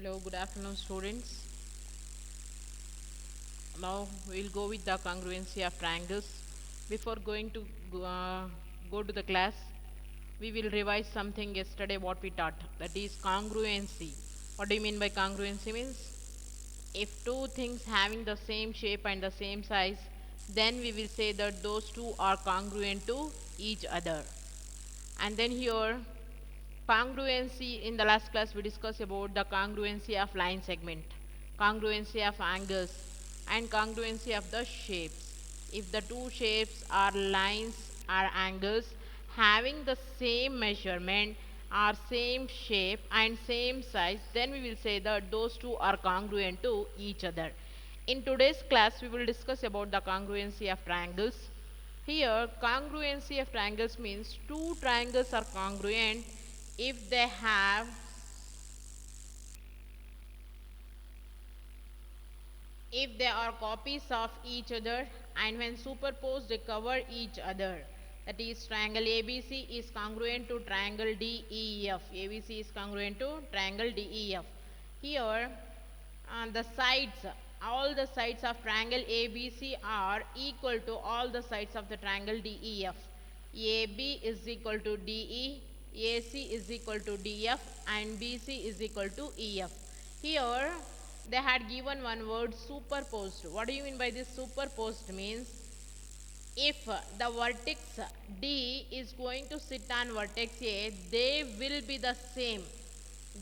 Hello, good afternoon, students. Now we'll go with the congruency of triangles. Before going to go to the class, we will revise something yesterday what we taught. That is congruency. What do you mean by congruency? Means if two things having the same shape and the same size, then we will say that those two are congruent to each other. And then here congruency, in the last class we discussed about the congruency of line segment, congruency of angles, and congruency of the shapes. If the two shapes are lines or angles having the same measurement or same shape and same size, then we will say that those two are congruent to each other. In today's class we will discuss about the congruency of triangles. Here, congruency of triangles means two triangles are congruent if they have if they are copies of each other and when superposed they cover each other. That is, triangle ABC is congruent to triangle DEF. ABC is congruent to triangle DEF. Here, the sides, all the sides of triangle ABC are equal to all the sides of the triangle DEF. AB is equal to DE, AC is equal to DF, and BC is equal to EF. Here they had given one word, superposed. What do you mean by this? Superposed means if the vertex D is going to sit on vertex A, they will be the same.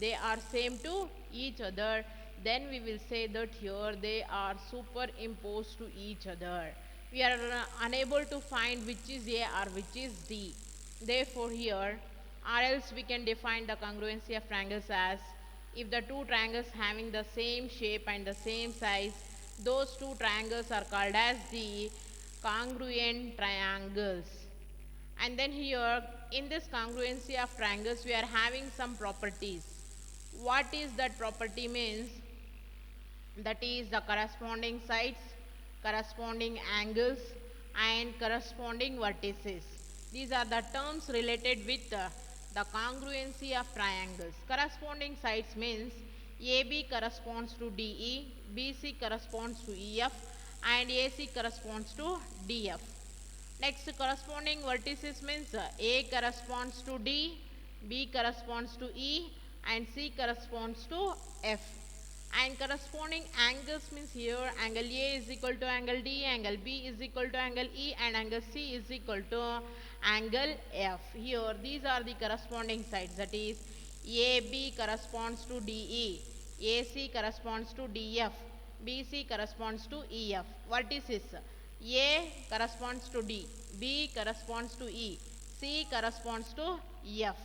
They are same to each other. Then we will say that here they are superimposed to each other. We are unable to find which is A or which is D. Therefore here, or else we can define the congruency of triangles as if the two triangles having the same shape and the same size, those two triangles are called as the congruent triangles. And then here in this congruency of triangles we are having some properties. What is that property means? That is the corresponding sides, corresponding angles, and corresponding vertices. These are the terms related with the congruency of triangles. Corresponding sides means AB corresponds to DE, BC corresponds to EF, and AC corresponds to DF. Next, corresponding vertices means A corresponds to D, B corresponds to E, and C corresponds to F. And corresponding angles means here angle A is equal to angle D, angle B is equal to angle E, and angle C is equal to angle F. Here these are the corresponding sides, that is AB corresponds to DE, AC corresponds to DF, BC corresponds to EF. Vertices A corresponds to D, B corresponds to E, C corresponds to F.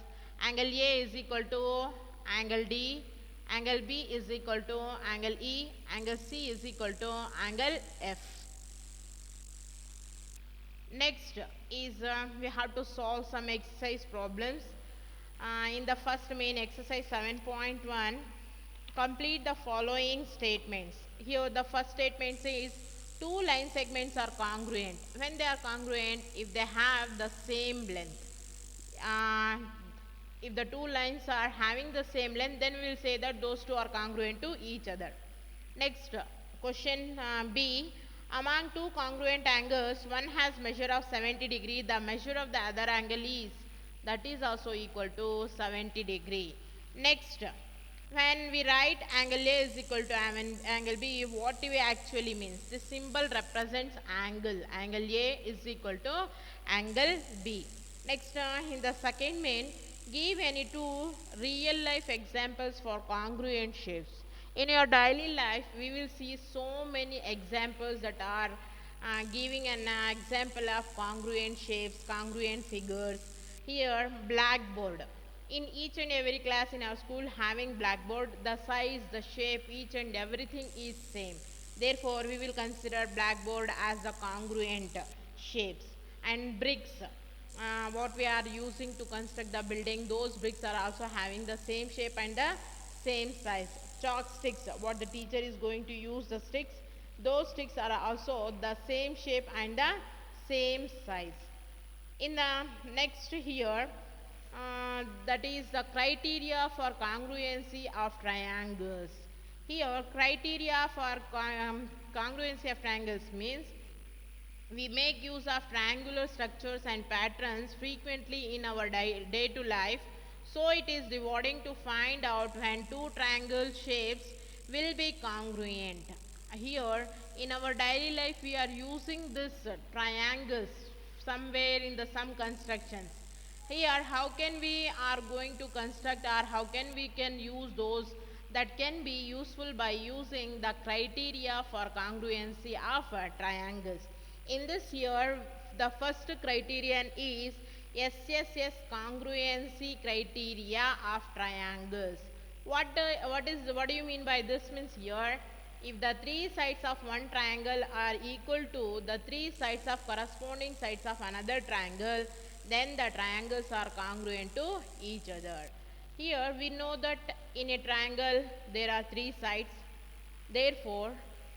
Angle A is equal to angle D, angle B is equal to angle E, angle C is equal to angle F. Next is we have to solve some exercise problems. In the first main exercise 7.1, complete the following statements. Here the first statement says two line segments are congruent. When they are congruent, if they have the same length. If the two lines are having the same length, then we will say that those two are congruent to each other. Next, question B. Among two congruent angles, one has measure of 70 degree. The measure of the other angle is, that is also equal to 70 degree. Next, when we write angle A is equal to angle B, what do we actually means? This symbol represents angle. Angle A is equal to angle B. Next, in the second main, give any two real life examples for congruent shapes. In your daily life, we will see so many examples that are giving an example of congruent shapes, congruent figures. Here, blackboard. In each and every class in our school having blackboard, the size, the shape, each and everything is same. Therefore, we will consider blackboard as the congruent shapes. And bricks, what we are using to construct the building, those bricks are also having the same shape and the same size. Chalk sticks, what the teacher is going to use the sticks, those sticks are also the same shape and the same size. In the next here, that is the criteria for congruency of triangles. Here criteria for congruency of triangles means we make use of triangular structures and patterns frequently in our day to life, so it is rewarding to find out when two triangle shapes will be congruent. Here in our daily life we are using this triangles somewhere in the some constructions. Here how can we are going to construct, or how can we can use those that can be useful by using the criteria for congruency of triangles. In this here the first criterion is SSS congruency criteria of triangles. What do you mean by this? Means here if the three sides of one triangle are equal to the three sides of corresponding sides of another triangle, then the triangles are congruent to each other. Here we know that in a triangle there are three sides. Therefore,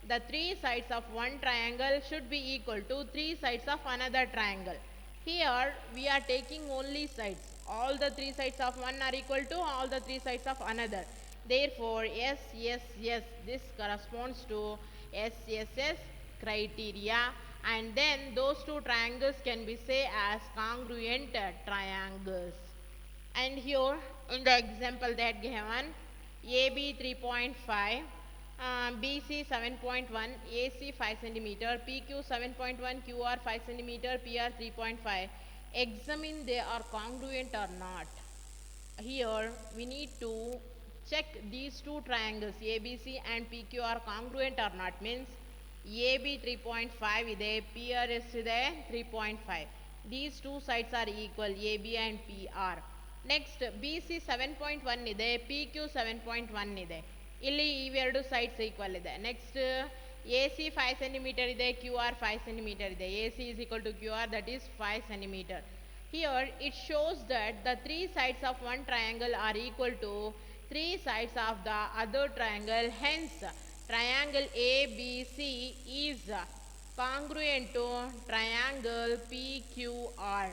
the three sides of one triangle should be equal to three sides of another triangle. Here we are taking only sides. All the three sides of one are equal to all the three sides of another. Therefore, SSS, this corresponds to SSS criteria, and then those two triangles can be said as congruent triangles. And here in the example that given, AB 3.5, BC 7.1, AC 5 cm, PQ 7.1, QR 5 cm, PR 3.5. Examine they are congruent or not. Here we need to check these two triangles ABC and PQ are congruent or not. Means AB 3.5 ಇದೆ, PRS ಇದೆ 3.5. These two sides are equal, AB and PR. Next BC 7.1 ಇದೆ, PQ 7.1 ಇದೆ. ಇಲ್ಲಿ ಇವೆರಡು sides equal ಇದೆ. Next AC 5 cm ಇದೆ, QR 5 cm ಇದೆ. AC is equal to QR, that is 5 cm. Here it shows that the three sides of one triangle are equal to three sides of the other triangle. Hence triangle ABC is congruent to triangle PQR.